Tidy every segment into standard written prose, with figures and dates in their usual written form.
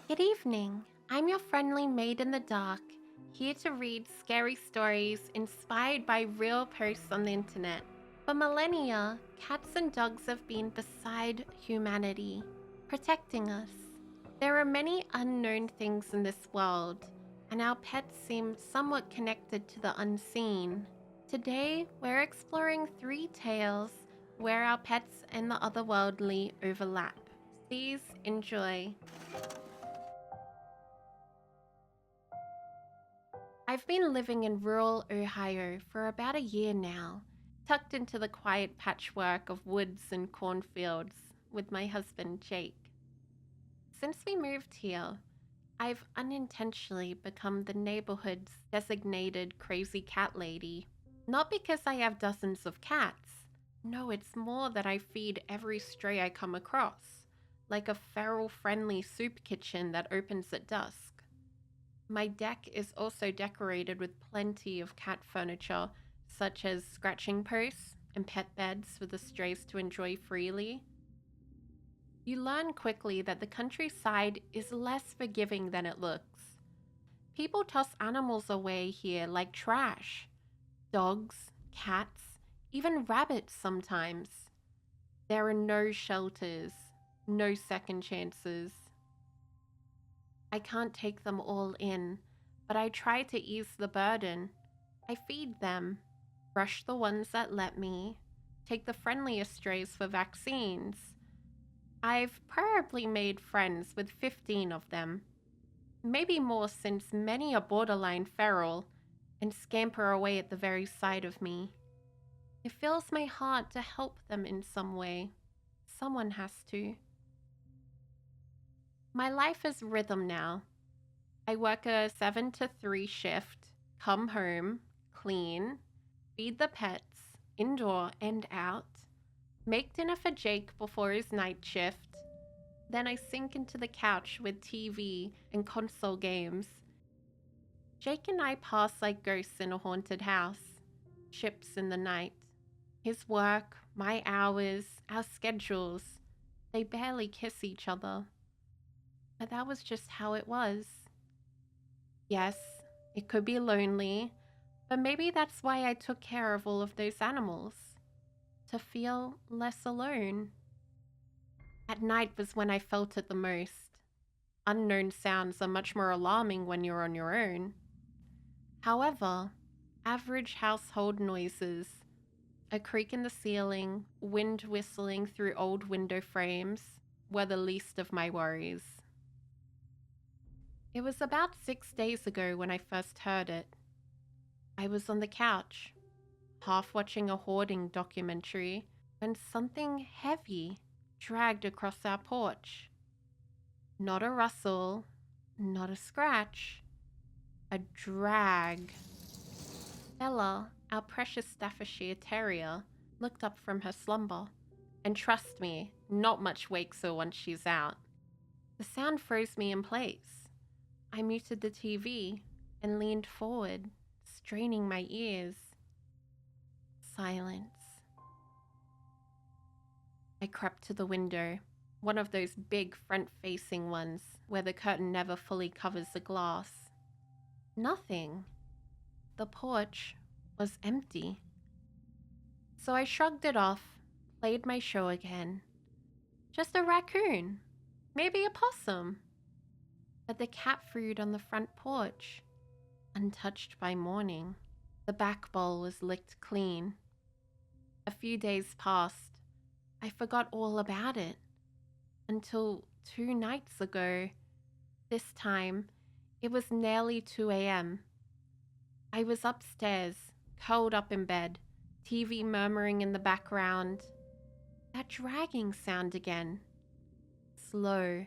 Good evening. I'm your friendly maid in the dark, here to read scary stories inspired by real posts on the internet. For millennia, cats and dogs have been beside humanity, protecting us. There are many unknown things in this world, and our pets seem somewhat connected to the unseen. Today, we're exploring three tales where our pets and the otherworldly overlap. Please enjoy. I've been living in rural Ohio for about a year now, tucked into the quiet patchwork of woods and cornfields with my husband Jake. Since we moved here, I've unintentionally become the neighborhood's designated crazy cat lady. Not because I have dozens of cats. No, it's more that I feed every stray I come across, like a feral-friendly soup kitchen that opens at dusk. My deck is also decorated with plenty of cat furniture, such as scratching posts and pet beds for the strays to enjoy freely. You learn quickly that the countryside is less forgiving than it looks. People toss animals away here like trash. Dogs, cats, even rabbits sometimes. There are no shelters, no second chances. I can't take them all in, but I try to ease the burden. I feed them, brush the ones that let me, take the friendliest strays for vaccines. I've probably made friends with 15 of them, maybe more since many are borderline feral and scamper away at the very sight of me. It fills my heart to help them in some way. Someone has to. My life is rhythm now. I work a 7 to 3 shift, come home, clean, feed the pets, indoor and out, make dinner for Jake before his night shift. Then I sink into the couch with TV and console games. Jake and I pass like ghosts in a haunted house, ships in the night. His work, my hours, our schedules, they barely kiss each other. But that was just how it was. Yes, it could be lonely, but maybe that's why I took care of all of those animals, to feel less alone. At night was when I felt it the most. Unknown sounds are much more alarming when you're on your own. However, average household noises, a creak in the ceiling, wind whistling through old window frames, were the least of my worries. It was about 6 days ago when I first heard it. I was on the couch, half watching a hoarding documentary, when something heavy dragged across our porch. Not a rustle, not a scratch, a drag. Bella, our precious Staffordshire Terrier, looked up from her slumber. And trust me, not much wakes her once she's out. The sound froze me in place. I muted the TV and leaned forward, straining my ears. Silence. I crept to the window, one of those big front-facing ones where the curtain never fully covers the glass. Nothing. The porch was empty. So I shrugged it off, played my show again. Just a raccoon, maybe a possum. But the cat food on the front porch, untouched by morning. The back bowl was licked clean. A few days passed. I forgot all about it. Until 2 nights ago. This time, it was nearly 2 a.m. I was upstairs, curled up in bed, TV murmuring in the background. That dragging sound again. Slow,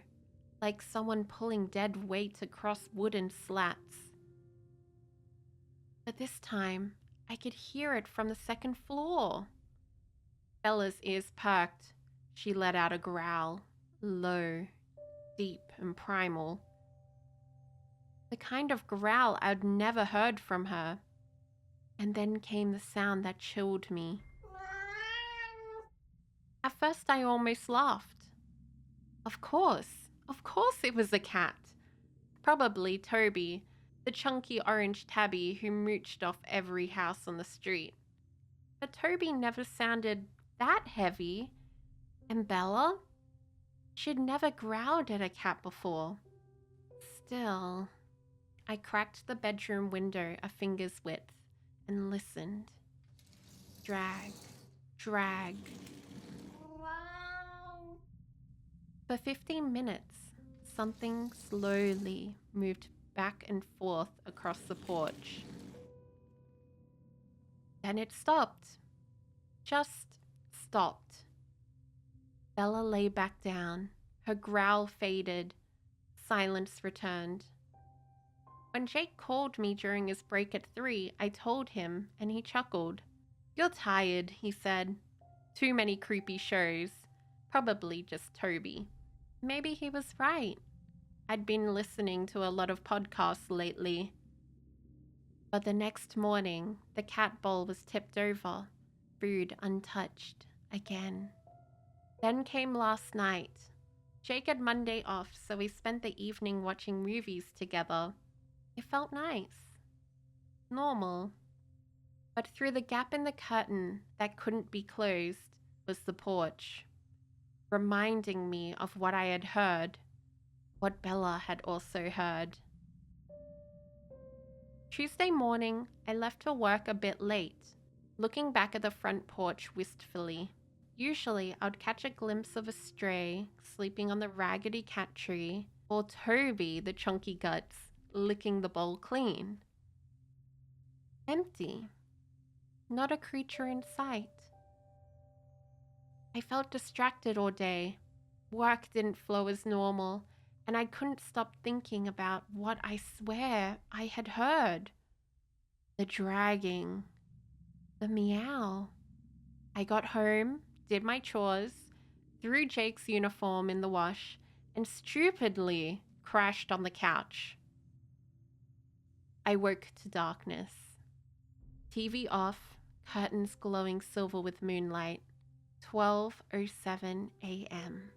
like someone pulling dead weight across wooden slats. But this time, I could hear it from the second floor. Bella's ears perked. She let out a growl, low, deep, and primal. The kind of growl I'd never heard from her. And then came the sound that chilled me. At first, I almost laughed. Of course, Of course it was a cat. Probably Toby, the chunky orange tabby who mooched off every house on the street. But Toby never sounded that heavy. And Bella? She'd never growled at a cat before. Still, I cracked the bedroom window a finger's width and listened. Drag, drag. For 15 minutes, something slowly moved back and forth across the porch. Then it stopped. Just stopped. Bella lay back down. Her growl faded. Silence returned. When Jake called me during his break at 3, I told him, and he chuckled. "You're tired," he said. "Too many creepy shows. Probably just Toby." Maybe he was right. I'd been listening to a lot of podcasts lately. But the next morning, the cat bowl was tipped over, food untouched again. Then came last night. Jake had Monday off, so we spent the evening watching movies together. It felt nice. Normal. But through the gap in the curtain that couldn't be closed was the porch, reminding me of what I had heard, what Bella had also heard. Tuesday morning, I left for work a bit late, looking back at the front porch wistfully. Usually, I'd catch a glimpse of a stray sleeping on the raggedy cat tree, or Toby, the chunky guts, licking the bowl clean. Empty. Not a creature in sight. I felt distracted all day. Work didn't flow as normal, and I couldn't stop thinking about what I swear I had heard. The dragging. The meow. I got home, did my chores, threw Jake's uniform in the wash, and stupidly crashed on the couch. I woke to darkness. TV off, curtains glowing silver with moonlight. 12:07 a.m.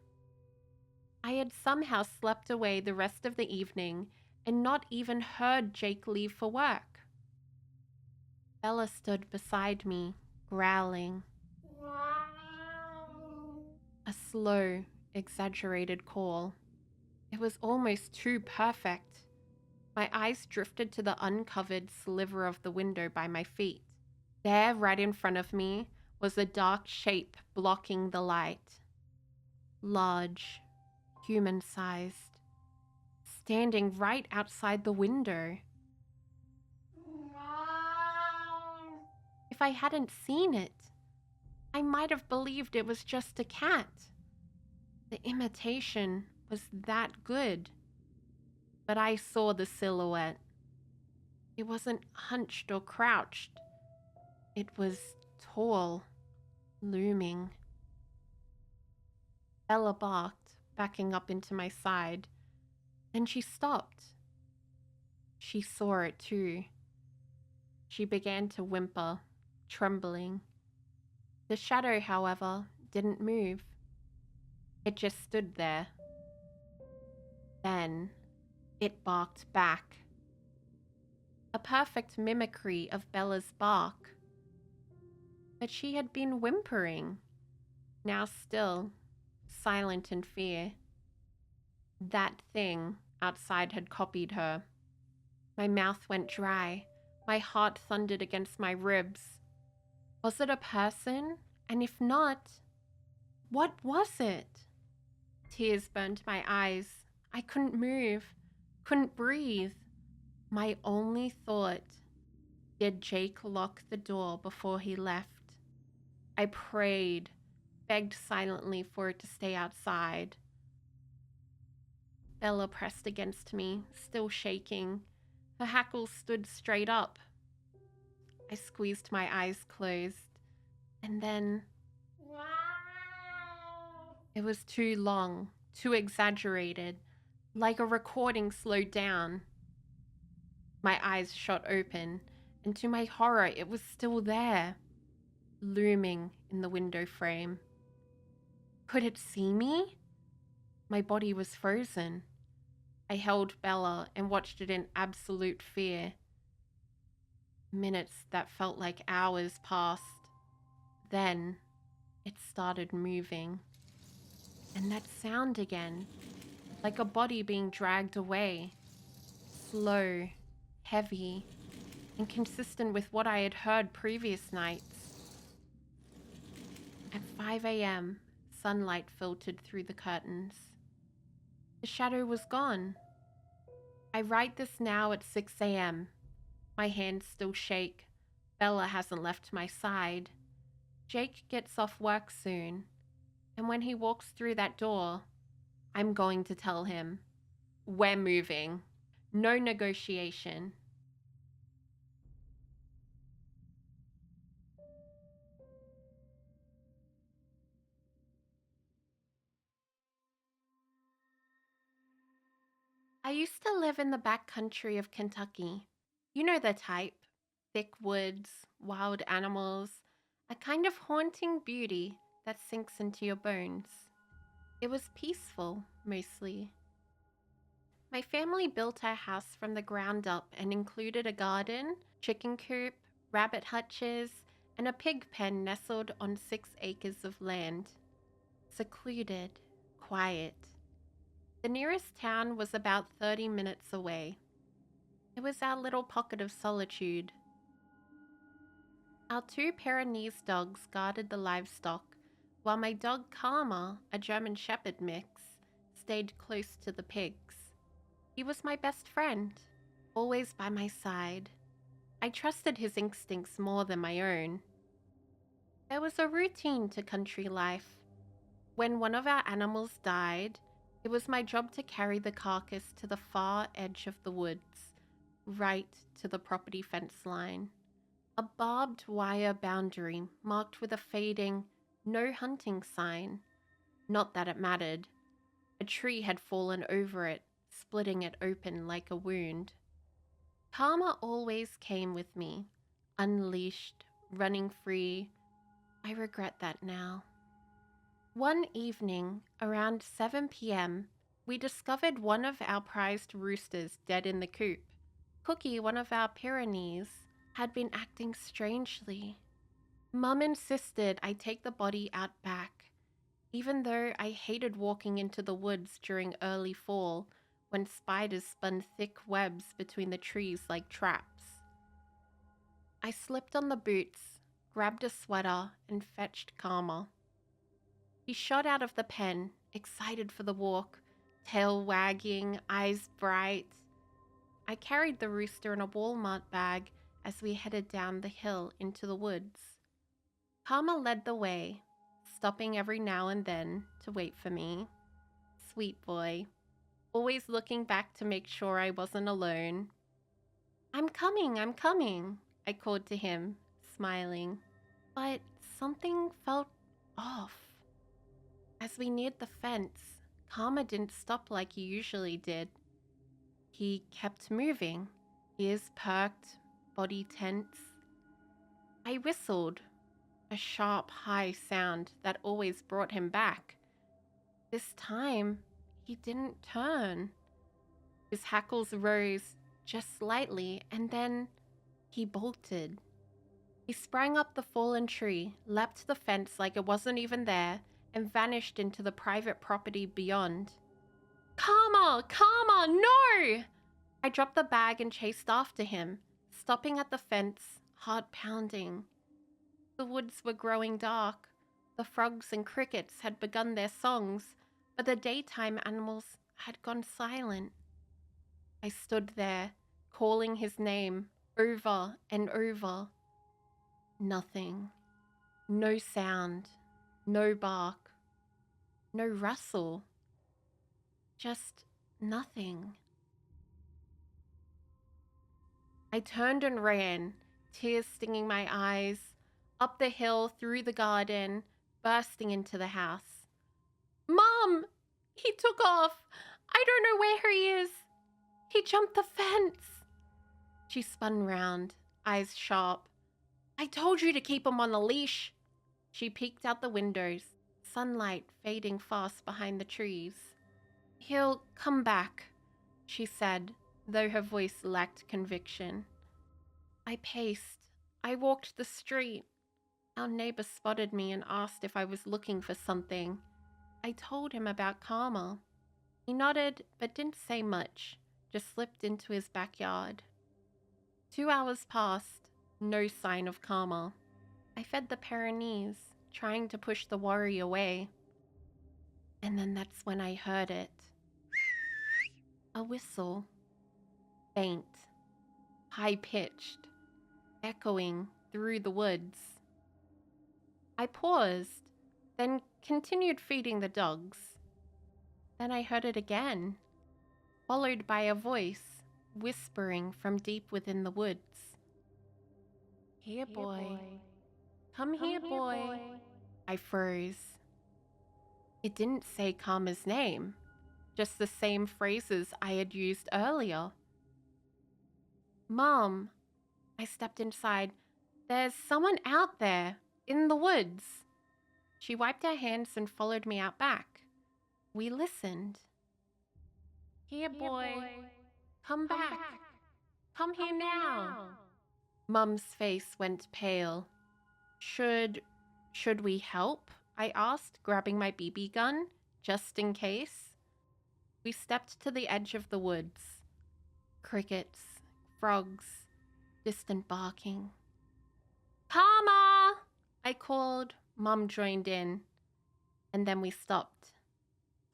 I had somehow slept away the rest of the evening and not even heard Jake leave for work. Bella stood beside me, growling. A slow, exaggerated call. It was almost too perfect. My eyes drifted to the uncovered sliver of the window by my feet. There, right in front of me, was a dark shape blocking the light. Large, human-sized, standing right outside the window. If I hadn't seen it, I might have believed it was just a cat. The imitation was that good. But I saw the silhouette. It wasn't hunched or crouched. It was tall, looming. Bella barked, backing up into my side. Then she stopped. She saw it too. She began to whimper, trembling. The shadow, however, didn't move. It just stood there. Then it barked back. A perfect mimicry of Bella's bark. But she had been whimpering, now still, silent in fear. That thing outside had copied her. My mouth went dry. My heart thundered against my ribs. Was it a person? And if not, what was it? Tears burned my eyes. I couldn't move, couldn't breathe. My only thought, did Jake lock the door before he left? I prayed, begged silently for it to stay outside. Bella pressed against me, still shaking. Her hackles stood straight up. I squeezed my eyes closed, and then it was too long, too exaggerated, like a recording slowed down. My eyes shot open, and to my horror, it was still there, looming in the window frame. Could it see me? My body was frozen. I held Bella and watched it in absolute fear. Minutes that felt like hours passed. Then it started moving. And that sound again, like a body being dragged away. Slow, heavy, and consistent with what I had heard previous nights. At 5 a.m., sunlight filtered through the curtains. The shadow was gone. I write this now at 6 a.m. My hands still shake. Bella hasn't left my side. Jake gets off work soon, and when he walks through that door, I'm going to tell him, we're moving. No negotiation. I used to live in the back country of Kentucky. You know the type. Thick woods, wild animals, a kind of haunting beauty that sinks into your bones. It was peaceful, mostly. My family built our house from the ground up and included a garden, chicken coop, rabbit hutches, and a pig pen nestled on 6 acres of land. Secluded, quiet. The nearest town was about 30 minutes away. It was our little pocket of solitude. Our 2 Pyrenees dogs guarded the livestock, while my dog Karma, a German Shepherd mix, stayed close to the pigs. He was my best friend, always by my side. I trusted his instincts more than my own. There was a routine to country life. When one of our animals died, it was my job to carry the carcass to the far edge of the woods, right to the property fence line. A barbed wire boundary marked with a fading "no hunting" sign. Not that it mattered. A tree had fallen over it, splitting it open like a wound. Karma always came with me, unleashed, running free. I regret that now. One evening, around 7 p.m., we discovered one of our prized roosters dead in the coop. Cookie, one of our Pyrenees, had been acting strangely. Mum insisted I take the body out back, even though I hated walking into the woods during early fall when spiders spun thick webs between the trees like traps. I slipped on the boots, grabbed a sweater, and fetched Karma. He shot out of the pen, excited for the walk, tail wagging, eyes bright. I carried the rooster in a Walmart bag as we headed down the hill into the woods. Karma led the way, stopping every now and then to wait for me. Sweet boy, always looking back to make sure I wasn't alone. I'm coming, I called to him, smiling. But something felt off. As we neared the fence, Karma didn't stop like he usually did. He kept moving, ears perked, body tense. I whistled, a sharp, high sound that always brought him back. This time, he didn't turn. His hackles rose just slightly, and then he bolted. He sprang up the fallen tree, leapt the fence like it wasn't even there, and vanished into the private property beyond. Karma! No! I dropped the bag and chased after him, stopping at the fence, heart pounding. The woods were growing dark. The frogs and crickets had begun their songs, but the daytime animals had gone silent. I stood there, calling his name over and over. Nothing. No sound. No bark. No rustle. Just nothing. I turned and ran, tears stinging my eyes, up the hill, through the garden, bursting into the house. Mom! He took off! I don't know where he is! He jumped the fence! She spun round, eyes sharp. I told you to keep him on a leash! She peeked out the windows, sunlight fading fast behind the trees. He'll come back, she said, though her voice lacked conviction. I paced. I walked the street. Our neighbor spotted me and asked if I was looking for something. I told him about Karma. He nodded but didn't say much, just slipped into his backyard. 2 hours passed, no sign of Karma. I fed the Pyrenees, trying to push the worry away. And then that's when I heard it. A whistle. Faint, high-pitched, echoing through the woods. I paused, then continued feeding the dogs. Then I heard it again, followed by a voice whispering from deep within the woods. Here, boy. Come here, boy. I froze. It didn't say Karma's name, just the same phrases I had used earlier. Mom, I stepped inside. There's someone out there, in the woods. She wiped her hands and followed me out back. We listened. Here, boy. Come back. Come here now. Mum's face went pale. Should we help? I asked, grabbing my BB gun, just in case. We stepped to the edge of the woods. Crickets, frogs, distant barking. Karma! I called. Mum joined in. And then we stopped.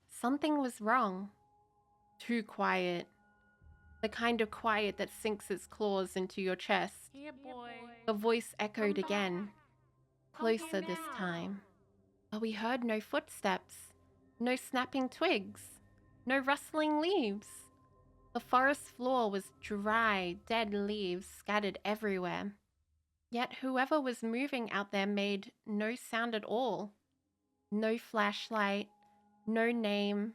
Something was wrong. Too quiet. The kind of quiet that sinks its claws into your chest. Here, boy. The voice echoed again. Closer this time. But we heard no footsteps. No snapping twigs. No rustling leaves. The forest floor was dry, dead leaves scattered everywhere. Yet whoever was moving out there made no sound at all. No flashlight, no name,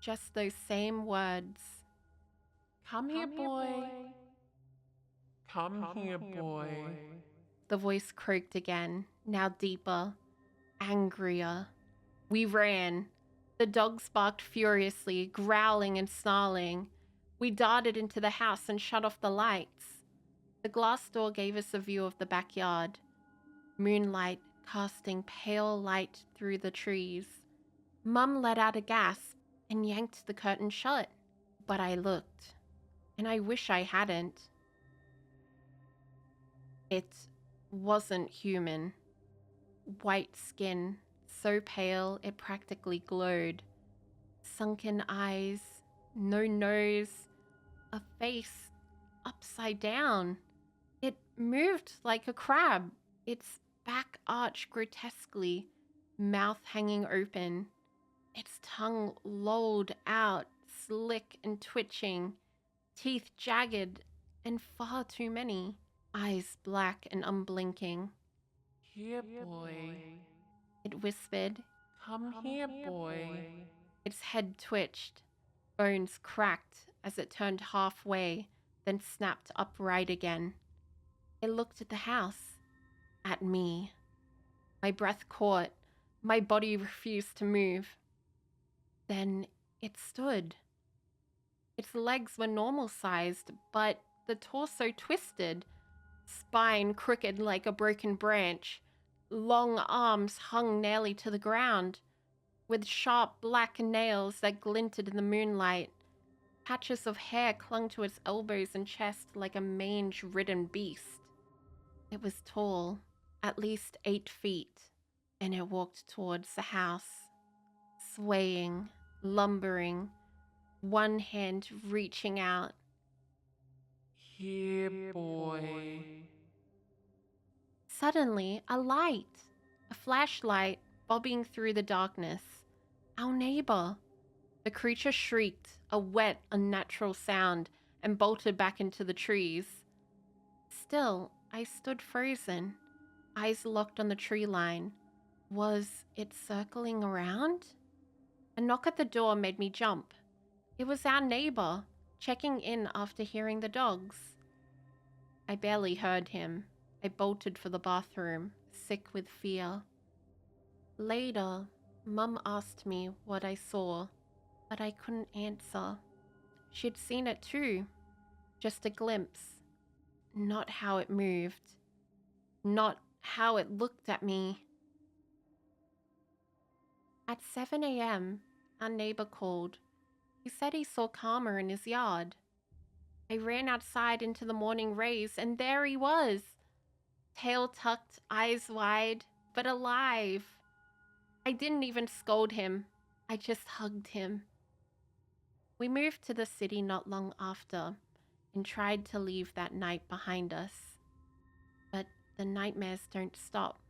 just those same words. Come here, boy. Come here, boy. The voice croaked again, now deeper, angrier. We ran. The dogs barked furiously, growling and snarling. We darted into the house and shut off the lights. The glass door gave us a view of the backyard. Moonlight casting pale light through the trees. Mum let out a gasp and yanked the curtain shut. But I looked, and I wish I hadn't. It wasn't human. White skin, so pale it practically glowed. Sunken eyes, no nose, a face upside down. It moved like a crab, its back arched grotesquely, mouth hanging open, its tongue lolled out, slick and twitching, teeth jagged and far too many, eyes black and unblinking. Here, boy. It whispered. Come here, boy. Its head twitched, bones cracked as it turned halfway, then snapped upright again. It looked at the house, at me. My breath caught, my body refused to move. Then it stood. Its legs were normal-sized, but the torso twisted, spine crooked like a broken branch, long arms hung nearly to the ground, with sharp black nails that glinted in the moonlight. Patches of hair clung to its elbows and chest like a mange-ridden beast. It was tall, at least 8 feet, and it walked towards the house, swaying, lumbering, one hand reaching out. Here, boy. Suddenly, a flashlight bobbing through the darkness. Our neighbor. The creature shrieked, a wet, unnatural sound, and bolted back into the trees. Still, I stood frozen, eyes locked on the tree line. Was it circling around? A knock at the door made me jump. It was our neighbor, checking in after hearing the dogs. I barely heard him. I bolted for the bathroom, sick with fear. Later, Mum asked me what I saw. but I couldn't answer. She'd seen it too. Just a glimpse. Not how it moved. Not how it looked at me. At 7 a.m., our neighbor called. He said he saw Karma in his yard. I ran outside into the morning rays, and there he was. Tail tucked, eyes wide, but alive. I didn't even scold him. I just hugged him. We moved to the city not long after and tried to leave that night behind us. But the nightmares don't stop.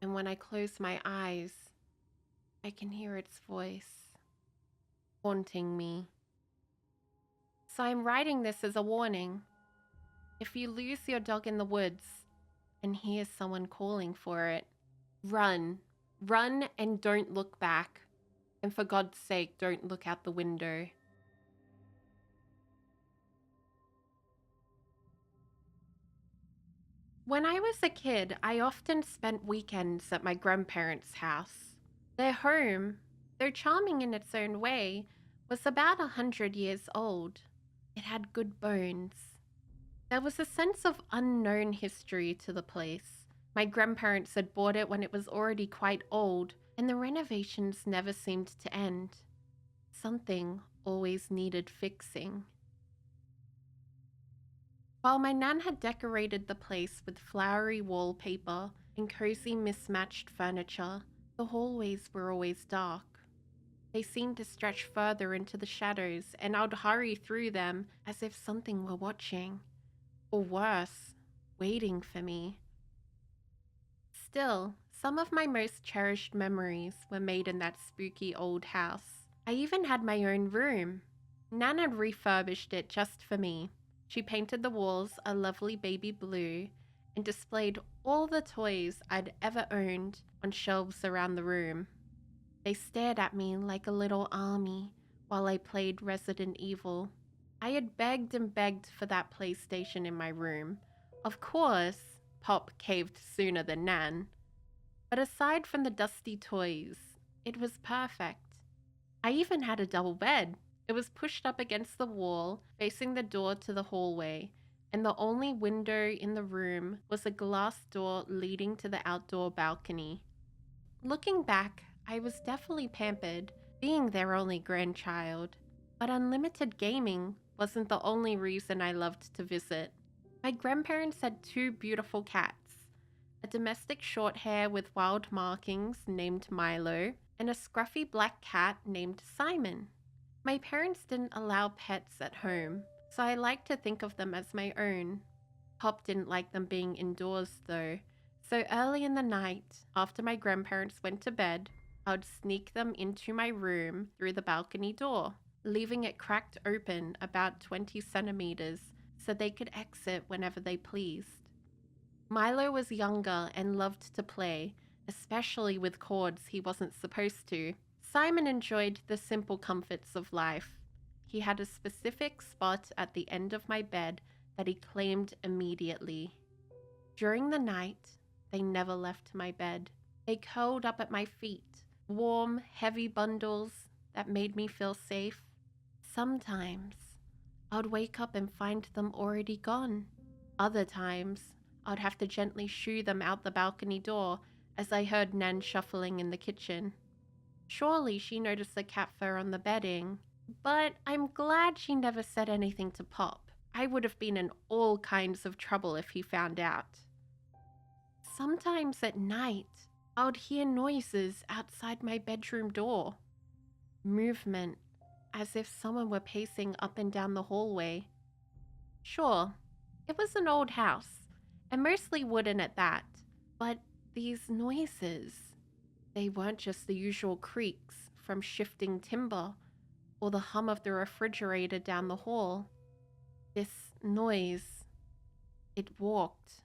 And when I close my eyes, I can hear its voice, haunting me. So I'm writing this as a warning. If you lose your dog in the woods and hear someone calling for it, run. Run and don't look back. And for God's sake, don't look out the window. When I was a kid, I often spent weekends at my grandparents' house. Their home, though charming in its own way, was about 100 years old. It had good bones. There was a sense of unknown history to the place. My grandparents had bought it when it was already quite old, and the renovations never seemed to end. Something always needed fixing. While my nan had decorated the place with flowery wallpaper and cozy mismatched furniture, the hallways were always dark. They seemed to stretch further into the shadows, and I'd hurry through them as if something were watching. Or worse, waiting for me. Still, some of my most cherished memories were made in that spooky old house. I even had my own room. Nan had refurbished it just for me. She painted the walls a lovely baby blue and displayed all the toys I'd ever owned on shelves around the room. They stared at me like a little army while I played Resident Evil. I had begged and begged for that PlayStation in my room. Of course, Pop caved sooner than Nan. But aside from the dusty toys, it was perfect. I even had a double bed. It was pushed up against the wall, facing the door to the hallway, and the only window in the room was a glass door leading to the outdoor balcony. Looking back, I was definitely pampered, being their only grandchild. But unlimited gaming wasn't the only reason I loved to visit. My grandparents had two beautiful cats, a domestic short hair with wild markings named Milo, and a scruffy black cat named Simon. My parents didn't allow pets at home, so I like to think of them as my own. Pop didn't like them being indoors though, so early in the night, after my grandparents went to bed, I would sneak them into my room through the balcony door, leaving it cracked open about 20 centimeters so they could exit whenever they pleased. Milo was younger and loved to play, especially with chords he wasn't supposed to. Simon enjoyed the simple comforts of life. He had a specific spot at the end of my bed that he claimed immediately. During the night, they never left my bed. They curled up at my feet, warm, heavy bundles that made me feel safe. Sometimes, I'd wake up and find them already gone. Other times, I'd have to gently shoo them out the balcony door as I heard Nan shuffling in the kitchen. Surely she noticed the cat fur on the bedding, but I'm glad she never said anything to Pop. I would have been in all kinds of trouble if he found out. Sometimes at night, I would hear noises outside my bedroom door. Movement, as if someone were pacing up and down the hallway. Sure, it was an old house, and mostly wooden at that, but these noises, they weren't just the usual creaks from shifting timber or the hum of the refrigerator down the hall. This noise, it walked.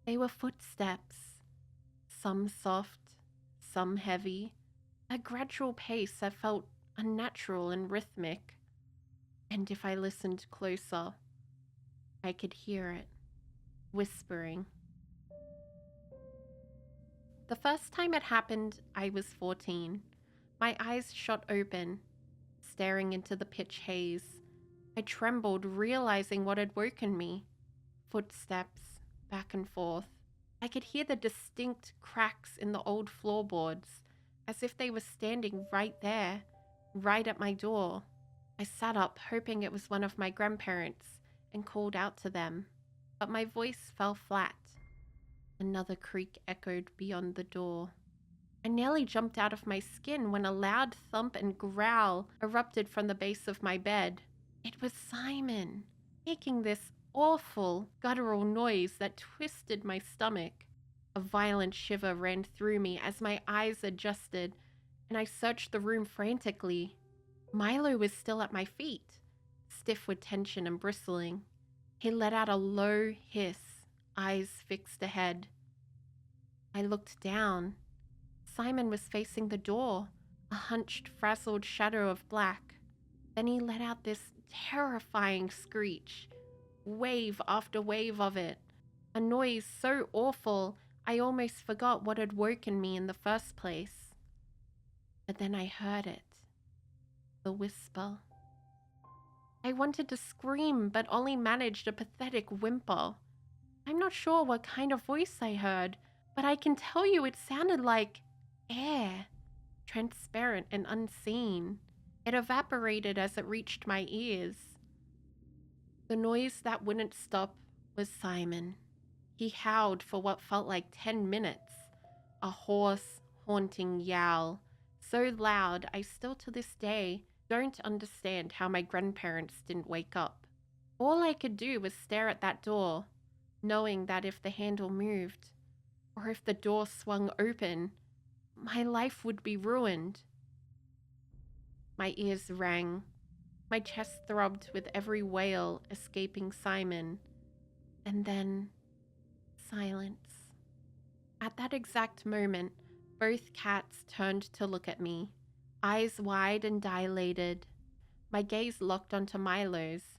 They were footsteps, some soft, some heavy, a gradual pace that felt unnatural and rhythmic. And if I listened closer, I could hear it, whispering. The first time it happened, I was 14. My eyes shot open, staring into the pitch haze. I trembled, realizing what had woken me. Footsteps, back and forth. I could hear the distinct cracks in the old floorboards, as if they were standing right there, right at my door. I sat up, hoping it was one of my grandparents, and called out to them. But my voice fell flat. Another creak echoed beyond the door. I nearly jumped out of my skin when a loud thump and growl erupted from the base of my bed. It was Simon, making this awful, guttural noise that twisted my stomach. A violent shiver ran through me as my eyes adjusted, and I searched the room frantically. Milo was still at my feet, stiff with tension and bristling. He let out a low hiss, eyes fixed ahead. I looked down. Simon was facing the door, a hunched, frazzled shadow of black. Then he let out this terrifying screech, wave after wave of it, a noise so awful I almost forgot what had woken me in the first place. But then I heard it, the whisper. I wanted to scream, but only managed a pathetic whimper. I'm not sure what kind of voice I heard, but I can tell you it sounded like air, transparent and unseen. It evaporated as it reached my ears. The noise that wouldn't stop was Simon. He howled for what felt like 10 minutes, a hoarse, haunting yowl, so loud I still to this day don't understand how my grandparents didn't wake up. All I could do was stare at that door, knowing that if the handle moved, or if the door swung open, my life would be ruined. My ears rang. My chest throbbed with every wail escaping Simon. And then, silence. At that exact moment, both cats turned to look at me, eyes wide and dilated. My gaze locked onto Milo's.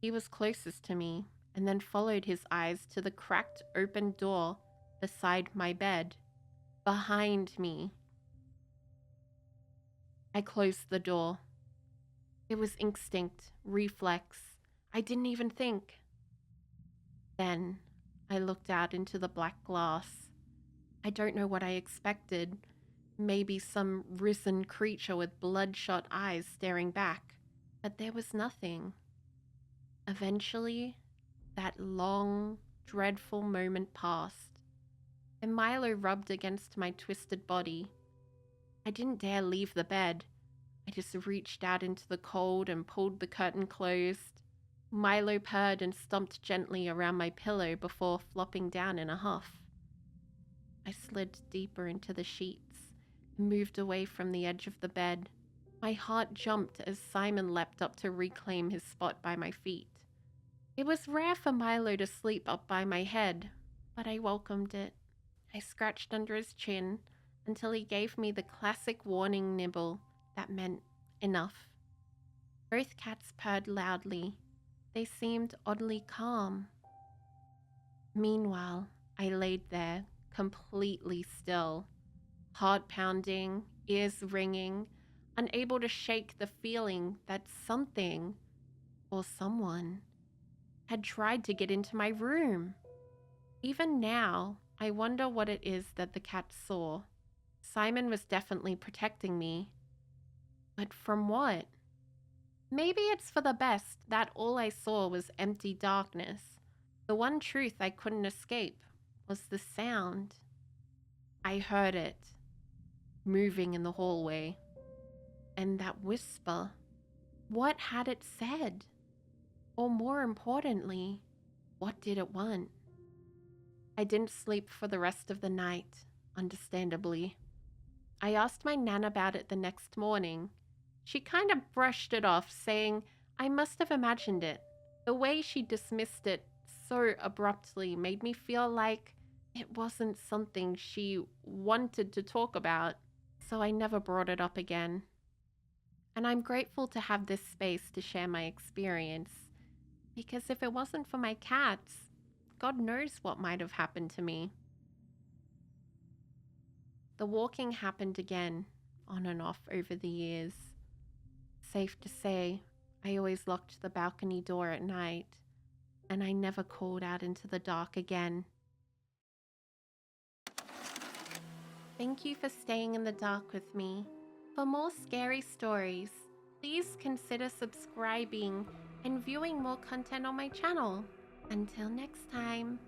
He was closest to me, and then followed his eyes to the cracked open door beside my bed, behind me. I closed the door. It was instinct, reflex. I didn't even think. Then I looked out into the black glass. I don't know what I expected. Maybe some risen creature with bloodshot eyes staring back. But there was nothing. Eventually, that long, dreadful moment passed, and Milo rubbed against my twisted body. I didn't dare leave the bed. I just reached out into the cold and pulled the curtain closed. Milo purred and stomped gently around my pillow before flopping down in a huff. I slid deeper into the sheets and moved away from the edge of the bed. My heart jumped as Simon leapt up to reclaim his spot by my feet. It was rare for Milo to sleep up by my head, but I welcomed it. I scratched under his chin until he gave me the classic warning nibble that meant enough. Both cats purred loudly. They seemed oddly calm. Meanwhile, I laid there, completely still, heart pounding, ears ringing, unable to shake the feeling that something or someone had tried to get into my room. Even now, I wonder what it is that the cats saw. Simon was definitely protecting me. But from what? Maybe it's for the best that all I saw was empty darkness. The one truth I couldn't escape was the sound. I heard it, moving in the hallway. And that whisper, what had it said? Or more importantly, what did it want? I didn't sleep for the rest of the night, understandably. I asked my nan about it the next morning. She kind of brushed it off, saying I must have imagined it. The way she dismissed it so abruptly made me feel like it wasn't something she wanted to talk about, so I never brought it up again. And I'm grateful to have this space to share my experience, because if it wasn't for my cats, God knows what might have happened to me. The walking happened again, on and off over the years. Safe to say, I always locked the balcony door at night, and I never called out into the dark again. Thank you for staying in the dark with me. For more scary stories, please consider subscribing and viewing more content on my channel. Until next time.